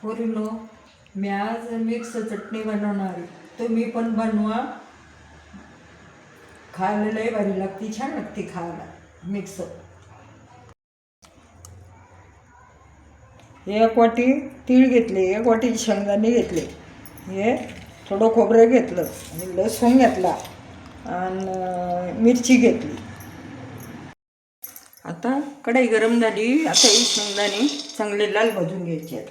पोरीनो, मी आज मिक्स चटणी बनवणार आहे. तुम्ही पण बनवा. खायला लय भारी लागते, छान लागते खायला मिक्स. एक वाटी तीळ घेतले, एक वाटी शेंगदाणे घेतले, हे थोडं खोबरं घेतलं आणि लसूण घेतला आणि मिरची घेतली. आता कढई गरम झाली. आता ही शेंगदाणे चांगले लाल भाजून घ्यायचे आहेत.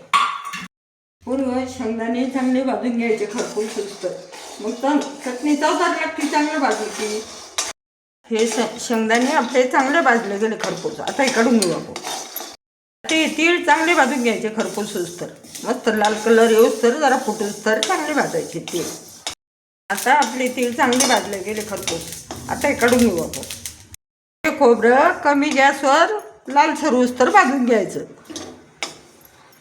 पूर्व शेंगदाणे चांगले भाजून घ्यायचे खरपूस सुस्त. मग चटणी चवदार लागते चांगलं भाजूची. हे शेंगदाणे आपले चांगले भाजले गेले खरपूस. आता हे काढून घेऊ आपण. ते तीळ चांगले भाजून घ्यायचे खरपूस तर मस्त लाल कलर येऊस तर जरा फुटूस तर चांगले भाजायचे तीळ. आता आपले तीळ चांगले भाजले गेले खरपूस. आता हे काढून घेऊ आपण. हे खोबरं कमी गॅसवर लालसर होऊस तर भाजून घ्यायचं.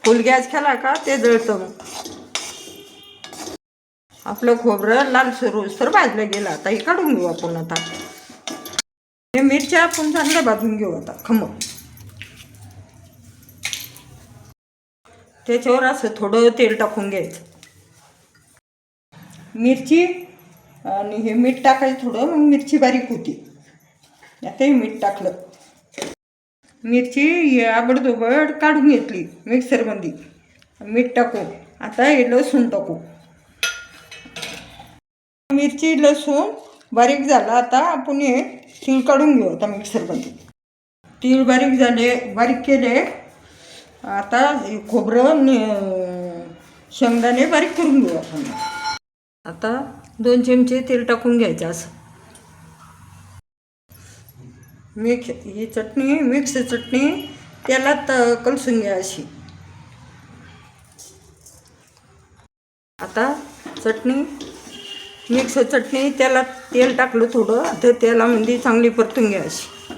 फुल गॅस केला का ते जळतं. मग आपलं खोबरं लालसर होऊस तर भाजलं गेलं. आता हे काढून घेऊ आपण. आता हे मिरच्या आपण चांगल्या भाजून घेऊ. आता खमक त्याच्यावर असं थोडं तेल टाकून घ्यायचं. मिरची आणि हे मीठ टाकायचं थोडं. मग मिरची बारीक होती. आता मीठ टाकलं. मिरची आबडधोबड काढून घेतली मिक्सरमध्ये. मीठ टाकू. आता हे लसूण टाकू. मिरची लसूण बारीक झाला. आता आपण हे तीळ काढून घेऊ. आता मिक्सरमध्ये तीळ बारीक झाले, बारीक केले. आता खोबरं शेंगदाणे बारीक करून घेऊ आपण. आता 2 चमचे तेल टाकून घ्यायचं. असं ही चटणी मिक्स चटणी तेलात कलसून घ्या अशी. आता चटणी मिक्स चटणी तेलात तेल टाकलं थोडं. आता तेलामध्ये चांगली परतून घ्या अशी.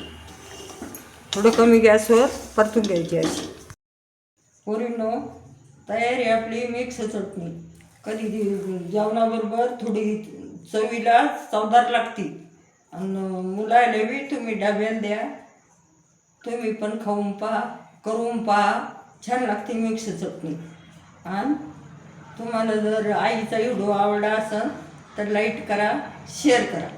थोडं कमी गॅसवर परतून घ्यायची अशी. पोरीनो, तयारी आपली मिक्स चटणी. कधी जेवणाबरोबर थोडी चवीला चवदार लागते. आणि मुलाला बी तुम्ही डब्यात द्या. तुम्ही पण खाऊन पहा, करून पहा. छान लागते मिक्स चटणी. आणि तुम्हाला जर आईचा व्हिडिओ आवडला असेल तर लाईक करा, शेअर करा.